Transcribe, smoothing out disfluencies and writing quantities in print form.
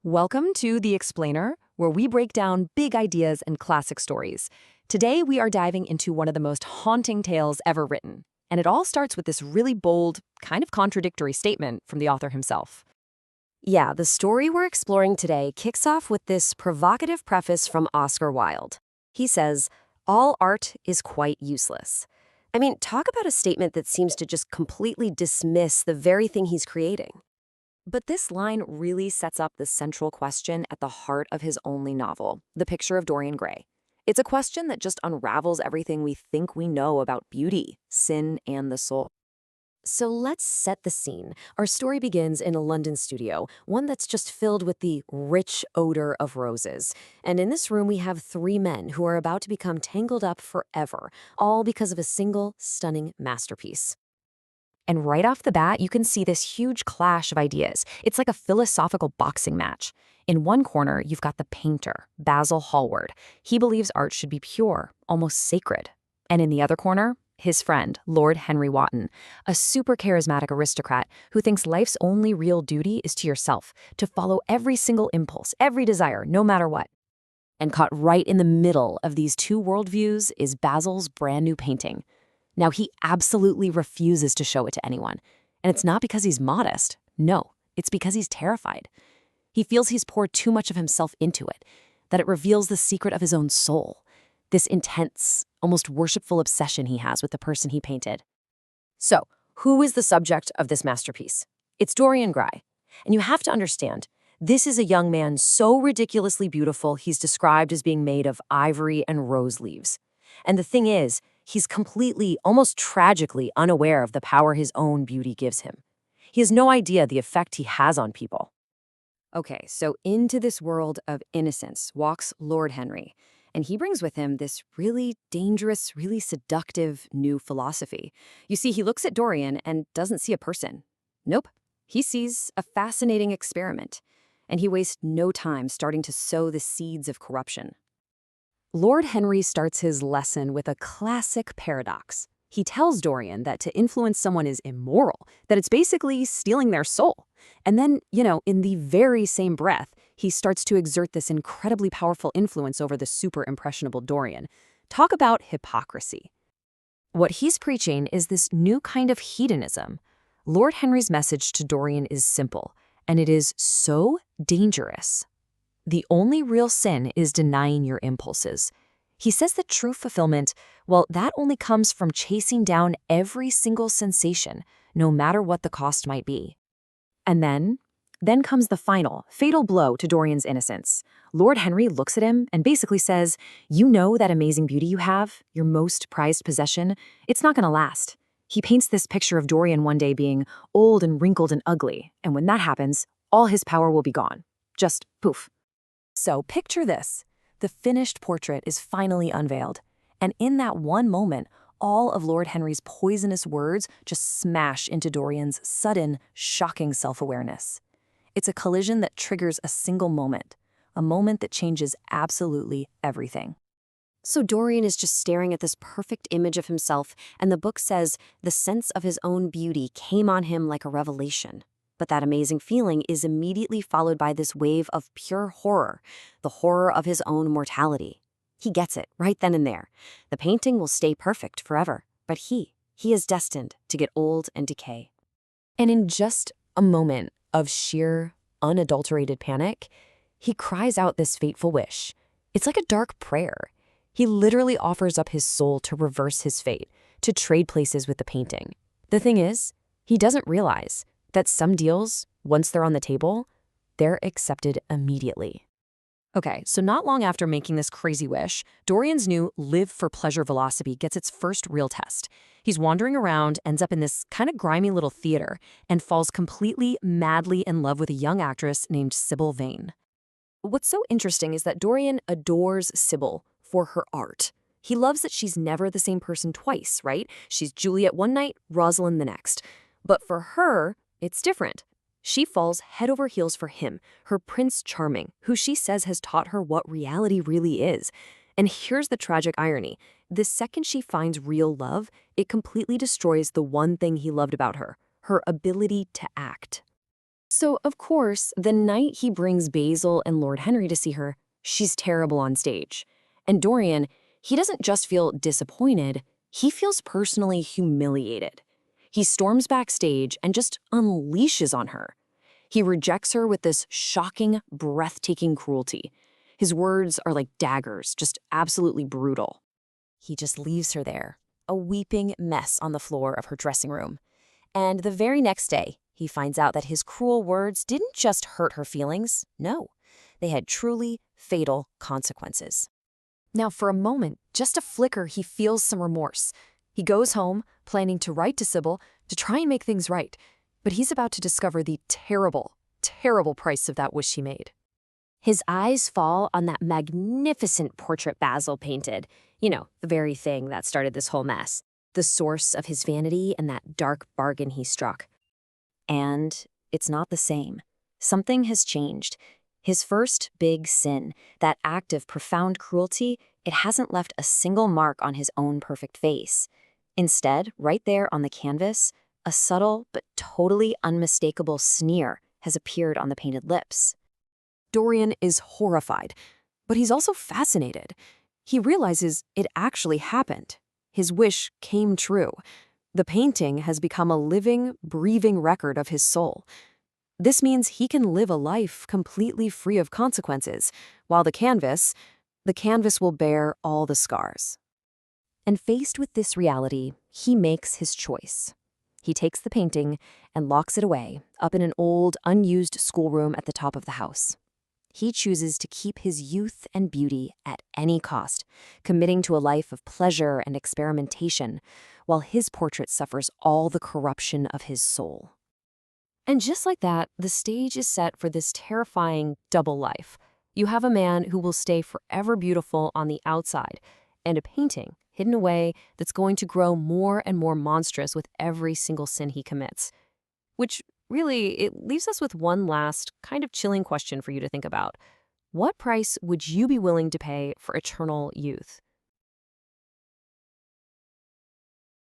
Welcome to The Explainer, where we break down big ideas and classic stories. Today, we are diving into one of the most haunting tales ever written. And it all starts with this really bold, kind of contradictory statement from the author himself. Yeah, the story we're exploring today kicks off with this provocative preface from Oscar Wilde. He says, "All art is quite useless." I mean, talk about a statement that seems to just completely dismiss the very thing he's creating. But this line really sets up the central question at the heart of his only novel, The Picture of Dorian Gray. It's a question that just unravels everything we think we know about beauty, sin, and the soul. So let's set the scene. Our story begins in a London studio, one that's just filled with the rich odor of roses. And in this room, we have three men who are about to become tangled up forever, all because of a single stunning masterpiece. And right off the bat, you can see this huge clash of ideas. It's like a philosophical boxing match. In one corner, you've got the painter, Basil Hallward. He believes art should be pure, almost sacred. And in the other corner, his friend, Lordhenry Wotton, a super charismatic aristocrat who thinks life's only real duty is to yourself, to follow every single impulse, every desire, no matter what. And caught right in the middle of these two worldviews is Basil's brand new painting. Now, he absolutely refuses to show it to anyone. And it's not because he's modest. No, it's because he's terrified. He feels he's poured too much of himself into it, that it reveals the secret of his own soul, this intense, almost worshipful obsession he has with the person he painted. So, who is the subject of this masterpiece? It's Dorian Gray. And you have to understand, this is a young man so ridiculously beautiful he's described as being made of ivory and rose leaves. And the thing is, he's completely, almost tragically unaware of the power his own beauty gives him. He has no idea the effect he has on people. Okay, so into this world of innocence walks Lordhenry, and he brings with him this really dangerous, really seductive new philosophy. You see, he looks at Dorian and doesn't see a person. Nope, he sees a fascinating experiment, and he wastes no time starting to sow the seeds of corruption. Lordhenry starts his lesson with a classic paradox. He tells Dorian that to influence someone is immoral, that it's basically stealing their soul. And then, in the very same breath, he starts to exert this incredibly powerful influence over the super impressionable Dorian. Talk about hypocrisy. What he's preaching is this new kind of hedonism. Lordhenry's message to Dorian is simple, and it is so dangerous. The only real sin is denying your impulses. He says that true fulfillment, well, that only comes from chasing down every single sensation, no matter what the cost might be. And then comes the final, fatal blow to Dorian's innocence. Lordhenry looks at him and basically says, "You know that amazing beauty you have, your most prized possession? It's not going to last." He paints this picture of Dorian one day being old and wrinkled and ugly, and when that happens, all his power will be gone. Just poof. So picture this. The finished portrait is finally unveiled. And in that one moment, all of Lordhenry's poisonous words just smash into Dorian's sudden, shocking self-awareness. It's a collision that triggers a single moment, a moment that changes absolutely everything. So Dorian is just staring at this perfect image of himself, and the book says the sense of his own beauty came on him like a revelation. But that amazing feeling is immediately followed by this wave of pure horror, the horror of his own mortality. He gets it right then and there. The painting will stay perfect forever, but he is destined to get old and decay. And in just a moment of sheer, unadulterated panic, he cries out this fateful wish. It's like a dark prayer. He literally offers up his soul to reverse his fate, to trade places with the painting. The thing is, he doesn't realize that some deals, once they're on the table, they're accepted immediately. Okay, so not long after making this crazy wish, Dorian's new live for pleasure philosophy gets its first real test. He's wandering around, ends up in this kind of grimy little theater, and falls completely, madly in love with a young actress named Sybil Vane. What's so interesting is that Dorian adores Sybil for her art. He loves that she's never the same person twice, right? She's Juliet one night, Rosalind the next. But for her, it's different. She falls head over heels for him, her Prince Charming, who she says has taught her what reality really is. And here's the tragic irony. The second she finds real love, it completely destroys the one thing he loved about her, her ability to act. So, of course, the night he brings Basil and Lord Henry to see her, she's terrible on stage. And Dorian, he doesn't just feel disappointed, he feels personally humiliated. He storms backstage and just unleashes on her. He rejects her with this shocking, breathtaking cruelty. His words are like daggers, just absolutely brutal. He just leaves her there, a weeping mess on the floor of her dressing room. And the very next day, he finds out that his cruel words didn't just hurt her feelings. No, they had truly fatal consequences. Now, for a moment, just a flicker, he feels some remorse. He goes home, planning to write to Sybil to try and make things right. But he's about to discover the terrible, terrible price of that wish he made. His eyes fall on that magnificent portrait Basil painted. You know, the very thing that started this whole mess. The source of his vanity and that dark bargain he struck. And it's not the same. Something has changed. His first big sin, that act of profound cruelty, it hasn't left a single mark on his own perfect face. Instead, right there on the canvas, a subtle but totally unmistakable sneer has appeared on the painted lips. Dorian is horrified, but he's also fascinated. He realizes it actually happened. His wish came true. The painting has become a living, breathing record of his soul. This means he can live a life completely free of consequences, while the canvas will bear all the scars. And faced with this reality, he makes his choice. He takes the painting and locks it away, up in an old, unused schoolroom at the top of the house. He chooses to keep his youth and beauty at any cost, committing to a life of pleasure and experimentation, while his portrait suffers all the corruption of his soul. And just like that, the stage is set for this terrifying double life. You have a man who will stay forever beautiful on the outside, and a painting hidden away that's going to grow more and more monstrous with every single sin he commits. Which, really, it leaves us with one last kind of chilling question for you to think about. What price would you be willing to pay for eternal youth?